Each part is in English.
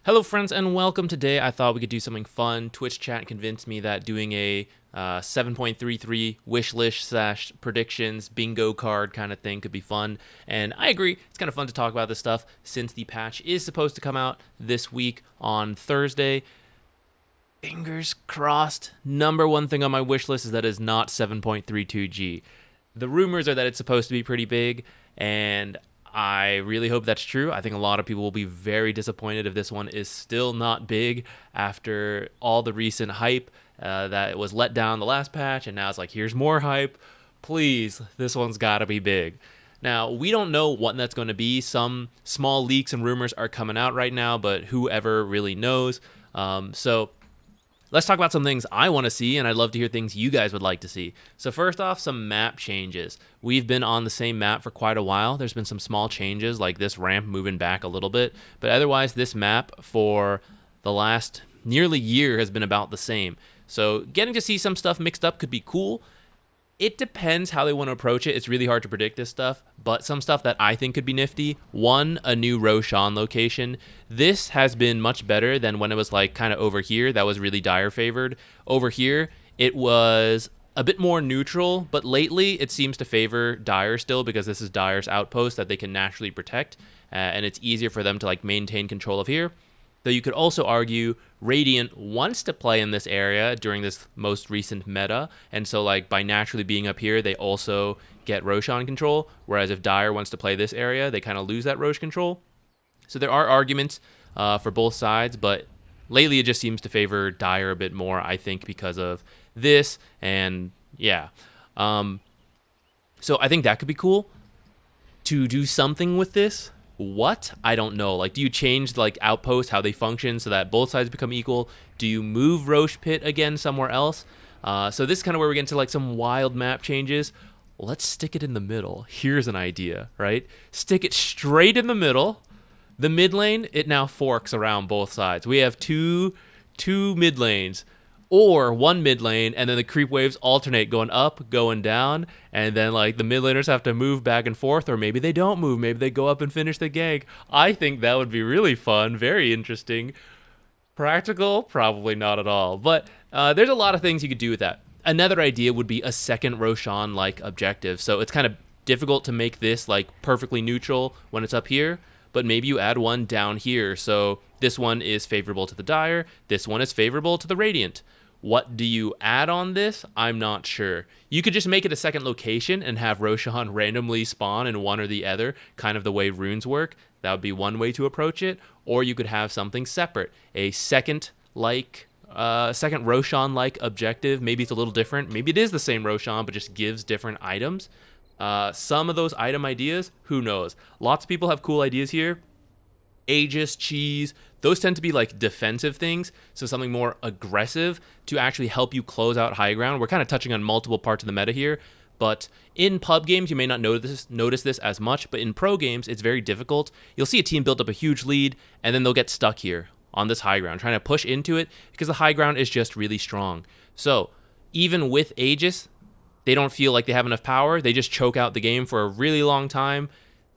Hello friends and welcome. Today I thought we could do something fun. Twitch chat convinced me that doing a 7.33 wish list slash predictions bingo card kind of thing could be fun. And I agree, it's kind of fun to talk about this stuff since the patch is supposed to come out this week on Thursday. Fingers crossed. Number one thing on my wish list is that it's not 7.32G. The rumors are that it's supposed to be pretty big, and I really hope that's true. I think a lot of people will be very disappointed if this one is still not big after all the recent hype that it was let down the last patch, and now it's like, here's more hype. Please, this one's got to be big. Now, we don't know what that's going to be. Some small leaks and rumors are coming out right now, but whoever really knows. So let's talk about some things I want to see, and I'd love to hear things you guys would like to see. So first off, some map changes. We've been on the same map for quite a while. There's been some small changes, like this ramp moving back a little bit. But otherwise, this map for the last nearly year has been about the same. So getting to see some stuff mixed up could be cool. It depends how they want to approach it. It's really hard to predict this stuff, but some stuff that I think could be nifty. One, a new Roshan location. This has been much better than when it was like kind of over here. That was really Dire favored. Over here, it was a bit more neutral, but lately it seems to favor Dire still because this is Dire's outpost that they can naturally protect, and it's easier for them to like maintain control of here. Though you could also argue Radiant wants to play in this area during this most recent meta, and so like by naturally being up here, they also get Roshan control, whereas if Dire wants to play this area, they kind of lose that Rosh control. So there are arguments for both sides, but lately it just seems to favor Dire a bit more, I think, because of this, and yeah. So I think that could be cool to do something with this. What? I don't know. Like, do you change like outposts, how they function so that both sides become equal? Do you move Rosh Pit again somewhere else? So this is kind of where we get into like some wild map changes. Let's stick it in the middle. Here's an idea, right? Stick it straight in the middle. The mid lane, it now forks around both sides. We have two mid lanes, or one mid lane, and then the creep waves alternate going up, going down, and then like the mid laners have to move back and forth, or maybe they don't move, maybe they go up and finish the gank. I think that would be really fun, very interesting. Practical? Probably not at all, but there's a lot of things you could do with that. Another idea would be a second Roshan-like objective, so it's kind of difficult to make this like perfectly neutral when it's up here, but maybe you add one down here, so this one is favorable to the Dire, this one is favorable to the Radiant. What do you add on this? I'm not sure. You could just make it a second location and have Roshan randomly spawn in one or the other, kind of the way runes work. That would be one way to approach it. Or you could have something separate, a second Roshan-like objective. Maybe it's a little different. Maybe it is the same Roshan, but just gives different items. Some of those item ideas, who knows? Lots of people have cool ideas here. Aegis, cheese, those tend to be like defensive things, so something more aggressive to actually help you close out high ground. We're kind of touching on multiple parts of the meta here, but in pub games, you may not notice this as much, but in pro games, it's very difficult. You'll see a team build up a huge lead, and then they'll get stuck here on this high ground, trying to push into it because the high ground is just really strong. So even with Aegis, they don't feel like they have enough power. They just choke out the game for a really long time.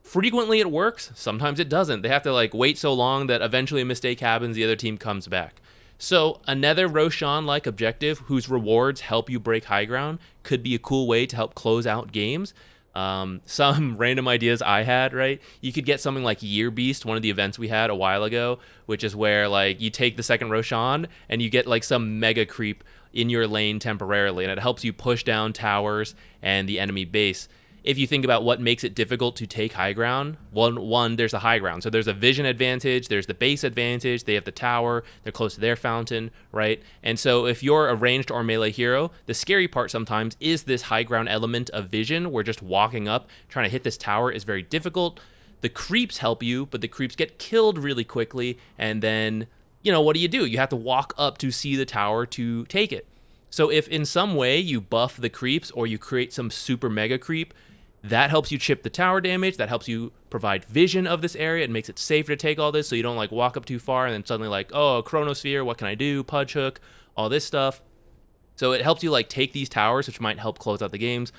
Frequently it works, sometimes it doesn't. They have to like wait so long that eventually a mistake happens, the other team comes back. So another Roshan-like objective whose rewards help you break high ground could be a cool way to help close out games. Some random ideas I had, right? You could get something like Year Beast, one of the events we had a while ago, which is where like you take the second Roshan and you get like some mega creep in your lane temporarily, and it helps you push down towers and the enemy base. If you think about what makes it difficult to take high ground, one, there's the high ground. So there's a vision advantage, there's the base advantage, they have the tower, they're close to their fountain, right? And so if you're a ranged or melee hero, the scary part sometimes is this high ground element of vision, where just walking up, trying to hit this tower is very difficult. The creeps help you, but the creeps get killed really quickly, and then, you know, what do? You have to walk up to see the tower to take it. So if in some way you buff the creeps or you create some super mega creep, that helps you chip the tower damage, that helps you provide vision of this area, it makes it safer to take all this so you don't like walk up too far and then suddenly like, oh, a chronosphere, what can I do, pudge hook, all this stuff. So it helps you like take these towers, which might help close out the games.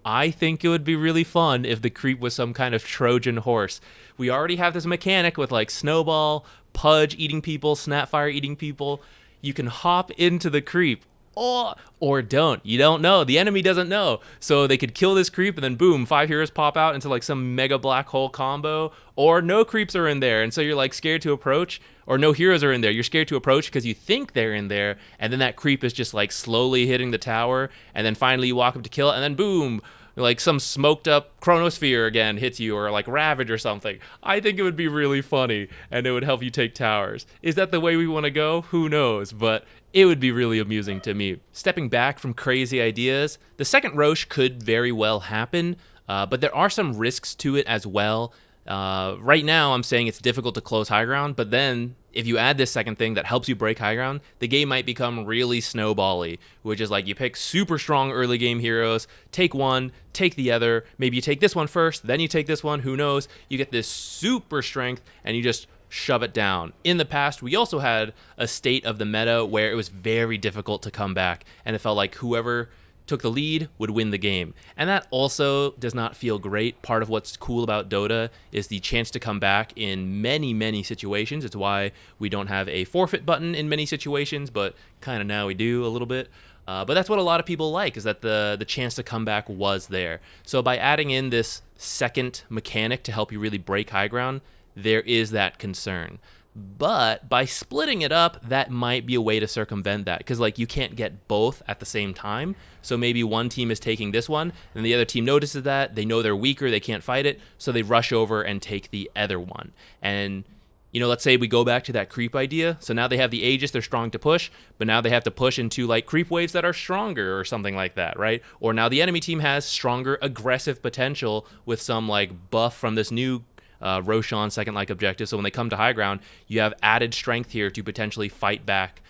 I think it would be really fun if the creep was some kind of Trojan horse. We already have this mechanic with like Snowball, Pudge eating people, Snapfire eating people. You can hop into the creep. Or don't. You don't know. The enemy doesn't know. So they could kill this creep and then boom, 5 heroes pop out into like some mega black hole combo. Or no creeps are in there. And so you're like scared to approach. Or no heroes are in there. You're scared to approach because you think they're in there. And then that creep is just like slowly hitting the tower. And then finally you walk up to kill it. And then boom, like some smoked up chronosphere again hits you, or like Ravage or something. I think it would be really funny and it would help you take towers. Is that the way we want to go? Who knows? But it would be really amusing to me. Stepping back from crazy ideas, the second Roche could very well happen, but there are some risks to it as well. Right now, I'm saying it's difficult to close high ground, but then if you add this second thing that helps you break high ground, the game might become really snowbally, which is like you pick super strong early game heroes, take one, take the other, maybe you take this one first, then you take this one, who knows, you get this super strength, and you just shove it down. In the past, we also had a state of the meta where it was very difficult to come back, and it felt like whoever took the lead would win the game. And that also does not feel great. Part of what's cool about Dota is the chance to come back in many, many situations. It's why we don't have a forfeit button in many situations, but kind of now we do a little bit. But that's what a lot of people like, is that the chance to come back was there. So by adding in this second mechanic to help you really break high ground, there is that concern. But by splitting it up, that might be a way to circumvent that, because like you can't get both at the same time. So maybe one team is taking this one and the other team notices that, they know they're weaker, they can't fight it, so they rush over and take the other one. And you know, let's say we go back to that creep idea. So now they have the Aegis, they're strong to push, but now they have to push into like creep waves that are stronger or something like that, right? Or now the enemy team has stronger aggressive potential with some like buff from this new Roshan second like objective. So when they come to high ground, you have added strength here to potentially fight back.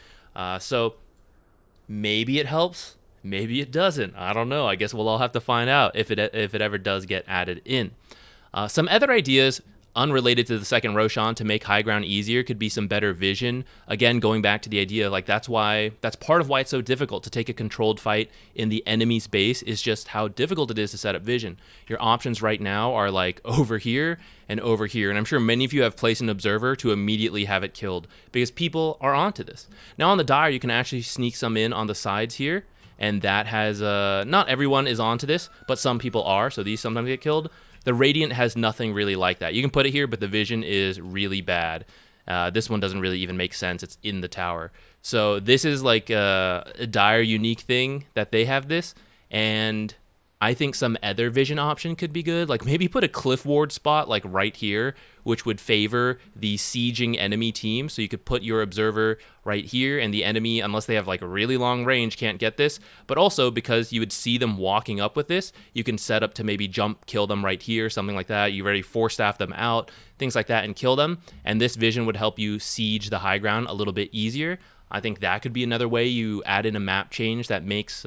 So maybe it helps, maybe it doesn't. I don't know. I guess we'll all have to find out if it ever does get added in. Some other ideas unrelated to the second Roshan to make high ground easier could be some better vision. Again, going back to the idea, like that's part of why it's so difficult to take a controlled fight in the enemy's base, is just how difficult it is to set up vision. Your options right now are like over here and over here, and I'm sure many of you have placed an observer to immediately have it killed because people are onto this. Now on the Dire, you can actually sneak some in on the sides here, and that has not everyone is onto this, but some people are, so these sometimes get killed. The Radiant has nothing really like that. You can put it here, but the vision is really bad. This one doesn't really even make sense. It's in the tower. So this is like a Dire unique thing that they have this, and I think some other vision option could be good. Like maybe put a cliff ward spot like right here, which would favor the sieging enemy team. So you could put your observer right here, and the enemy, unless they have like a really long range, can't get this. But also because you would see them walking up with this, you can set up to maybe jump kill them right here, something like that. You already force staff them out, things like that, and kill them. And this vision would help you siege the high ground a little bit easier. I think that could be another way you add in a map change that makes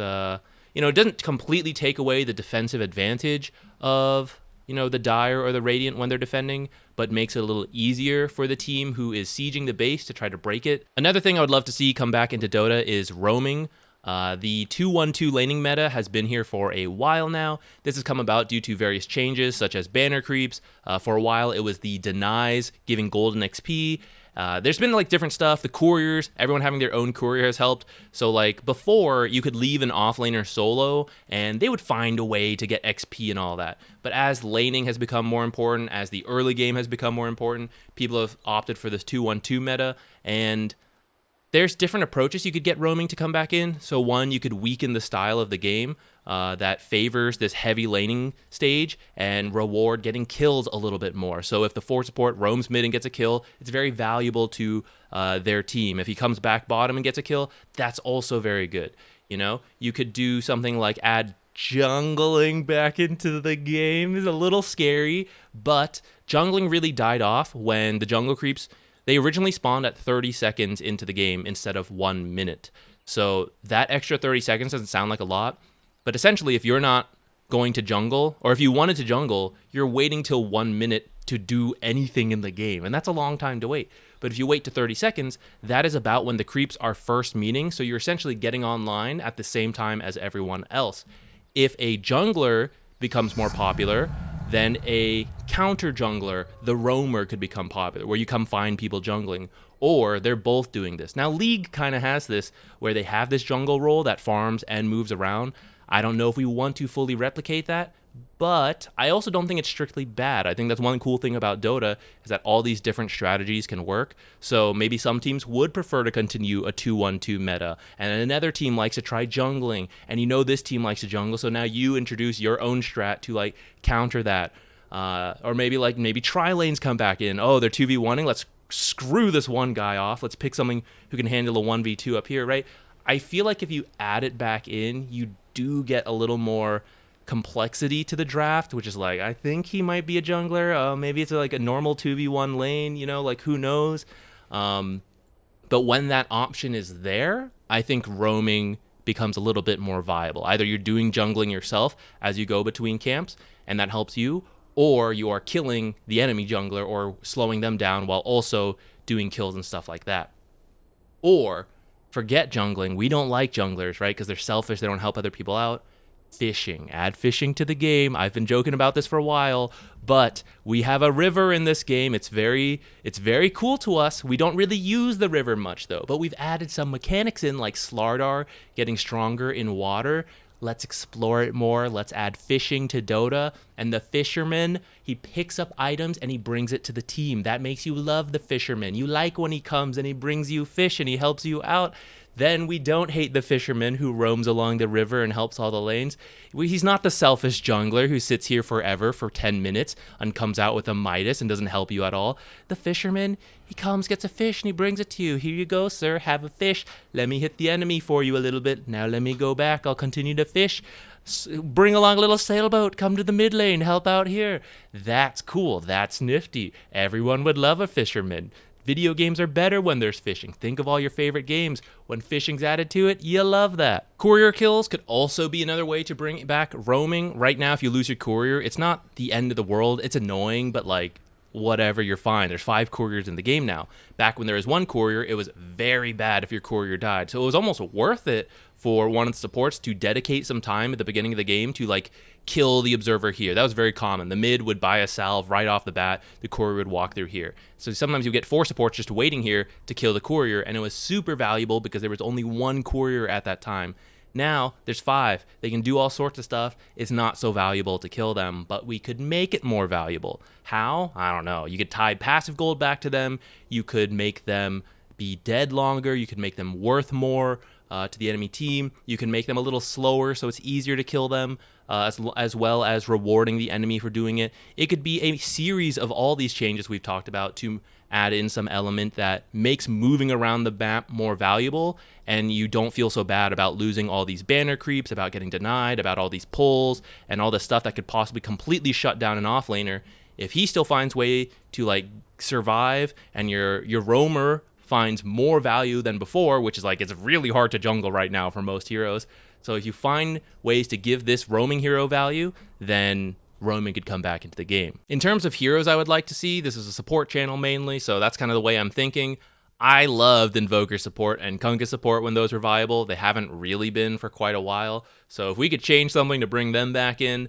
it doesn't completely take away the defensive advantage of, the Dire or the Radiant when they're defending, but makes it a little easier for the team who is sieging the base to try to break it. Another thing I would love to see come back into Dota is roaming. The 2-1-2 laning meta has been here for a while now. This has come about due to various changes, such as banner creeps. For a while, it was the denies giving golden XP. There's been like different stuff. The couriers, everyone having their own courier has helped. So like before, you could leave an offlaner solo and they would find a way to get XP and all that. But as laning has become more important, as the early game has become more important, people have opted for this 2-1-2 meta, and there's different approaches you could get roaming to come back in. So one, you could weaken the style of the game that favors this heavy laning stage and reward getting kills a little bit more. So if the 4 support roams mid and gets a kill, it's very valuable to their team. If he comes back bottom and gets a kill, that's also very good. You could do something like add jungling back into the game. It's a little scary, but jungling really died off when the jungle creeps, they originally spawned at 30 seconds into the game instead of 1 minute. So that extra 30 seconds doesn't sound like a lot, but essentially if you're not going to jungle, or if you wanted to jungle, you're waiting till 1 minute to do anything in the game, and that's a long time to wait. But if you wait to 30 seconds, that is about when the creeps are first meeting, so you're essentially getting online at the same time as everyone else. If a jungler becomes more popular, then a counter jungler, the roamer, could become popular, where you come find people jungling. Or they're both doing this. Now, League kind of has this, where they have this jungle role that farms and moves around. I don't know if we want to fully replicate that, but I also don't think it's strictly bad. I think that's one cool thing about Dota, is that all these different strategies can work. So maybe some teams would prefer to continue a 2-1-2 meta, and another team likes to try jungling, and you know this team likes to jungle, so now you introduce your own strat to like counter that. Or maybe tri lanes come back in. Oh, they're 2v1ing. Let's screw this one guy off. Let's pick something who can handle a 1v2 up here, right? I feel like if you add it back in, you do get a little more complexity to the draft, which is like, I think he might be a jungler. Maybe it's like a normal 2v1 lane, like who knows? But when that option is there, I think roaming becomes a little bit more viable. Either you're doing jungling yourself as you go between camps, and that helps you, or you are killing the enemy jungler or slowing them down while also doing kills and stuff like that. Or forget jungling. We don't like junglers, right? Because they're selfish. They don't help other people out. Fishing. Add fishing to the game. I've been joking about this for a while, but we have a river in this game. It's very cool to us. We don't really use the river much though, but we've added some mechanics in, like Slardar getting stronger in water. Let's explore it more. Let's add fishing to Dota. And the fisherman, he picks up items and he brings it to the team. That makes you love the fisherman. You like when he comes and he brings you fish and he helps you out. Then we don't hate the fisherman who roams along the river and helps all the lanes. He's not the selfish jungler who sits here forever for 10 minutes and comes out with a Midas and doesn't help you at all. The fisherman, he comes, gets a fish, and he brings it to you. Here you go, sir. Have a fish. Let me hit the enemy for you a little bit. Now let me go back. I'll continue to fish. Bring along a little sailboat. Come to the mid lane. Help out here. That's cool. That's nifty. Everyone would love a fisherman. Video games are better when there's fishing. Think of all your favorite games. When fishing's added to it, you love that. Courier kills could also be another way to bring back roaming. Right now, if you lose your courier, it's not the end of the world. It's annoying, but like, whatever, you're fine. There's 5 couriers in the game now. Back when there was 1 courier, it was very bad if your courier died. So it was almost worth it for one of the supports to dedicate some time at the beginning of the game to like kill the observer here. That was very common. The mid would buy a salve right off the bat. The courier would walk through here. So sometimes you get 4 supports just waiting here to kill the courier, and it was super valuable because there was only 1 courier at that time. Now there's 5. They can do all sorts of stuff. It's not so valuable to kill them, but we could make it more valuable. How? I don't know. You could tie passive gold back to them. You could make them be dead longer. You could make them worth more to the enemy team. You can make them a little slower so it's easier to kill them, as well as rewarding the enemy for doing it. It could be a series of all these changes we've talked about to add in some element that makes moving around the map more valuable, and you don't feel so bad about losing all these banner creeps, about getting denied, about all these pulls, and all the stuff that could possibly completely shut down an offlaner. If he still finds way to like survive, and your roamer finds more value than before, which is like, it's really hard to jungle right now for most heroes. So if you find ways to give this roaming hero value, then roaming could come back into the game. In terms of heroes I would like to see, this is a support channel mainly, so that's kind of the way I'm thinking. I loved Invoker support and Kunkka support when those were viable. They haven't really been for quite a while. So if we could change something to bring them back in,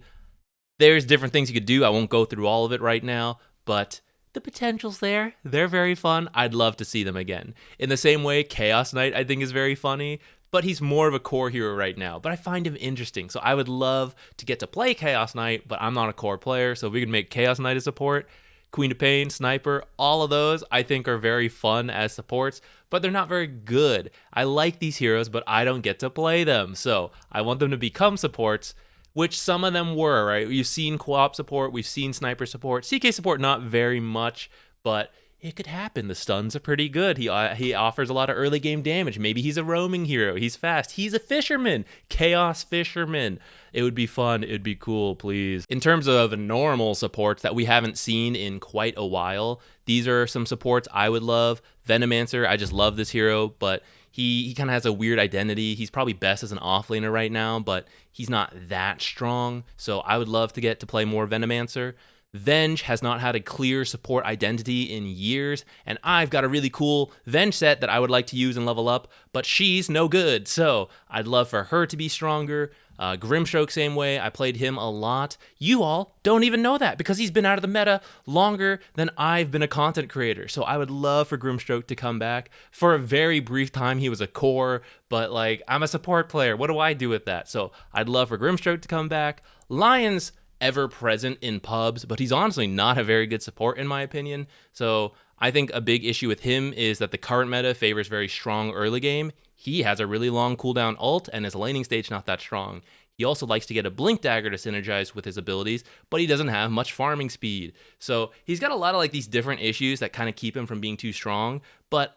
there's different things you could do. I won't go through all of it right now, but the potential's there. They're very fun. I'd love to see them again. In the same way, Chaos Knight I think is very funny, but he's more of a core hero right now. But I find him interesting, so I would love to get to play Chaos Knight, but I'm not a core player, so if we could make Chaos Knight a support, Queen of Pain, Sniper, all of those I think are very fun as supports, but they're not very good. I like these heroes, but I don't get to play them, so I want them to become supports, which some of them were, right? We've seen co-op support, we've seen sniper support, CK support not very much, but it could happen. The stuns are pretty good. He offers a lot of early game damage. Maybe he's a roaming hero. He's fast. He's a fisherman. Chaos fisherman. It would be fun. It'd be cool, please. In terms of normal supports that we haven't seen in quite a while, these are some supports I would love. Venomancer, I just love this hero, but he kind of has a weird identity. He's probably best as an offlaner right now, but he's not that strong. So I would love to get to play more Venomancer. Venge has not had a clear support identity in years, and I've got a really cool Venge set that I would like to use and level up, but she's no good, so I'd love for her to be stronger. Grimstroke, same way. I played him a lot. You all don't even know that because he's been out of the meta longer than I've been a content creator. So I would love for Grimstroke to come back. For a very brief time, he was a core, but like, I'm a support player. What do I do with that? So I'd love for Grimstroke to come back. Lion's ever present in pubs, but he's honestly not a very good support in my opinion. So I think a big issue with him is that the current meta favors very strong early game. He has a really long cooldown ult, and his laning stage not that strong. He also likes to get a Blink Dagger to synergize with his abilities, but he doesn't have much farming speed. So he's got a lot of like these different issues that kind of keep him from being too strong, but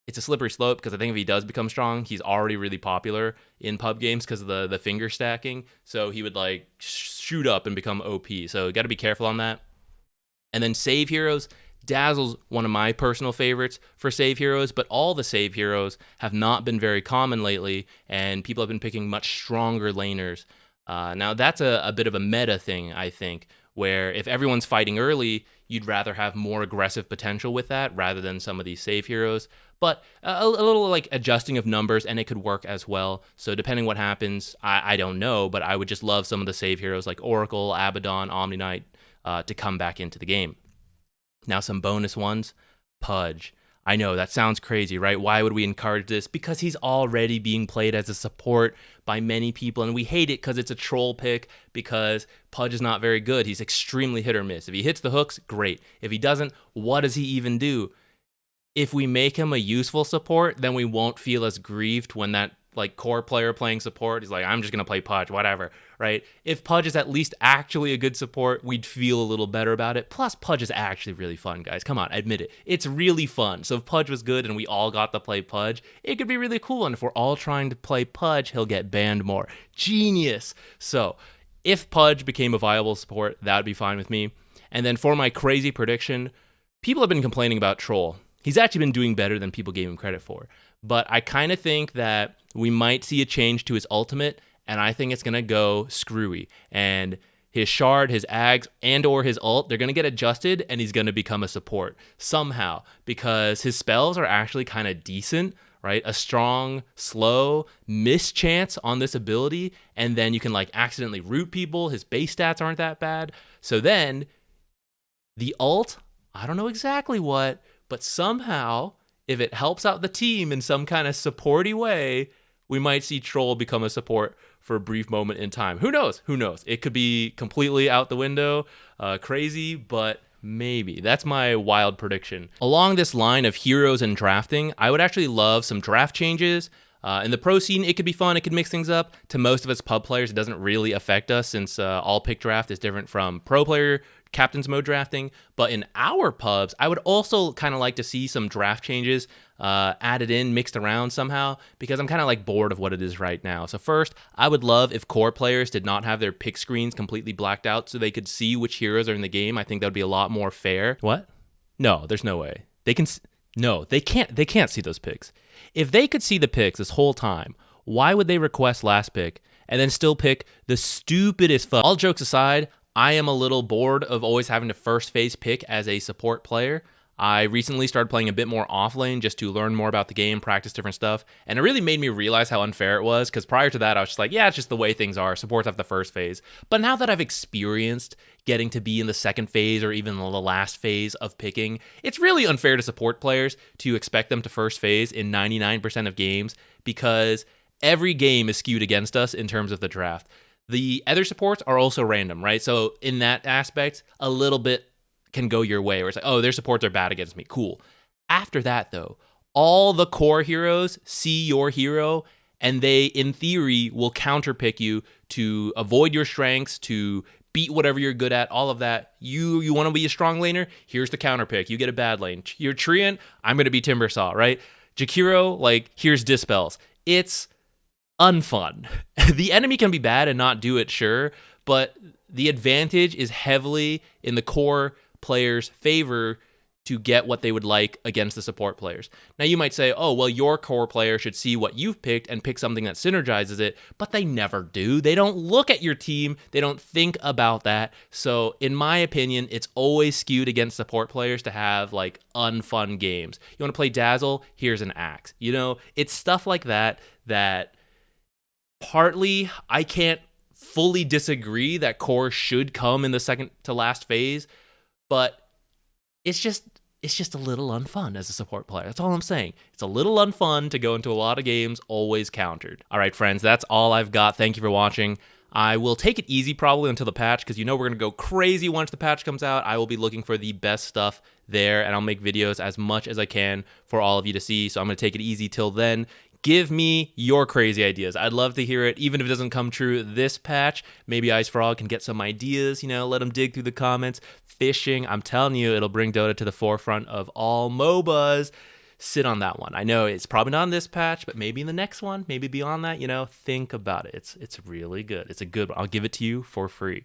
it's a slippery slope because I think if he does become strong, he's already really popular in pub games because of the finger stacking. So he would like shoot up and become OP. So you got to be careful on that. And then save heroes. Dazzle's one of my personal favorites for save heroes, but all the save heroes have not been very common lately, and people have been picking much stronger laners. Now, that's a bit of a meta thing, I think, where if everyone's fighting early, you'd rather have more aggressive potential with that rather than some of these save heroes. But a little like adjusting of numbers, and it could work as well. So depending what happens, I don't know, but I would just love some of the save heroes like Oracle, Abaddon, Omni Knight to come back into the game. Now some bonus ones. Pudge. I know, that sounds crazy, right? Why would we encourage this? Because he's already being played as a support by many people, and we hate it because it's a troll pick, because Pudge is not very good. He's extremely hit or miss. If he hits the hooks, great. If he doesn't, what does he even do? If we make him a useful support, then we won't feel as grieved when that like core player playing support, he's like, I'm just going to play Pudge, whatever, right? If Pudge is at least actually a good support, we'd feel a little better about it. Plus, Pudge is actually really fun, guys. Come on, admit it. It's really fun. So if Pudge was good and we all got to play Pudge, it could be really cool. And if we're all trying to play Pudge, he'll get banned more. Genius. So if Pudge became a viable support, that would be fine with me. And then for my crazy prediction, people have been complaining about Troll. He's actually been doing better than people gave him credit for. But I kind of think that we might see a change to his ultimate, and I think it's going to go screwy. And his shard, his ags, and or his ult, they're going to get adjusted, and he's going to become a support somehow, because his spells are actually kind of decent, right? A strong, slow, miss chance on this ability, and then you can like accidentally root people. His base stats aren't that bad. So then the ult, I don't know exactly what, but somehow, if it helps out the team in some kind of supporty way, we might see Troll become a support for a brief moment in time. Who knows? Who knows? It could be completely out the window, crazy, but maybe. That's my wild prediction. Along this line of heroes and drafting, I would actually love some draft changes. In the pro scene, it could be fun. It could mix things up. To most of us pub players, it doesn't really affect us since all pick draft is different from pro player captain's mode drafting. But in our pubs, I would also kind of like to see some draft changes added in, mixed around somehow, because I'm kind of like bored of what it is right now. So first, I would love if core players did not have their pick screens completely blacked out so they could see which heroes are in the game. I think that would be a lot more fair. What? No, there's no way. They can... No, they can't see those picks. If they could see the picks this whole time, why would they request last pick and then still pick the stupidest fuck? All jokes aside, I am a little bored of always having to first phase pick as a support player. I recently started playing a bit more off lane just to learn more about the game, practice different stuff, and it really made me realize how unfair it was, because prior to that, I was just like, yeah, it's just the way things are. Supports have the first phase. But now that I've experienced getting to be in the second phase or even the last phase of picking, it's really unfair to support players to expect them to first phase in 99% of games, because every game is skewed against us in terms of the draft. The other supports are also random, right? So in that aspect, a little bit can go your way, where it's like, oh, their supports are bad against me. Cool. After that, though, all the core heroes see your hero, and they, in theory, will counterpick you to avoid your strengths, to beat whatever you're good at, all of that. You want to be a strong laner? Here's the counterpick. You get a bad lane. You're Treant? I'm going to be Timbersaw, right? Jakiro, like, here's Dispels. It's unfun. The enemy can be bad and not do it, sure, but the advantage is heavily in the core players' favor to get what they would like against the support players. Now you might say, oh, well, your core player should see what you've picked and pick something that synergizes it, but they never do. They don't look at your team. They don't think about that. So in my opinion, it's always skewed against support players to have like unfun games. You want to play Dazzle? Here's an axe. You know, it's stuff like that that Partly, I can't fully disagree that core should come in the second to last phase, but it's just a little unfun as a support player. That's all I'm saying. It's a little unfun to go into a lot of games always countered. All right, friends, that's all I've got. Thank you for watching. I will take it easy probably until the patch, because we're going to go crazy once the patch comes out. I will be looking for the best stuff there, and I'll make videos as much as I can for all of you to see. So I'm going to take it easy till then. Give me your crazy ideas. I'd love to hear it, even if it doesn't come true this patch. Maybe Ice Frog can get some ideas, let them dig through the comments. Fishing, I'm telling you, it'll bring Dota to the forefront of all MOBAs. Sit on that one. I know it's probably not in this patch, but maybe in the next one, maybe beyond that, think about it. It's really good. It's a good one. I'll give it to you for free.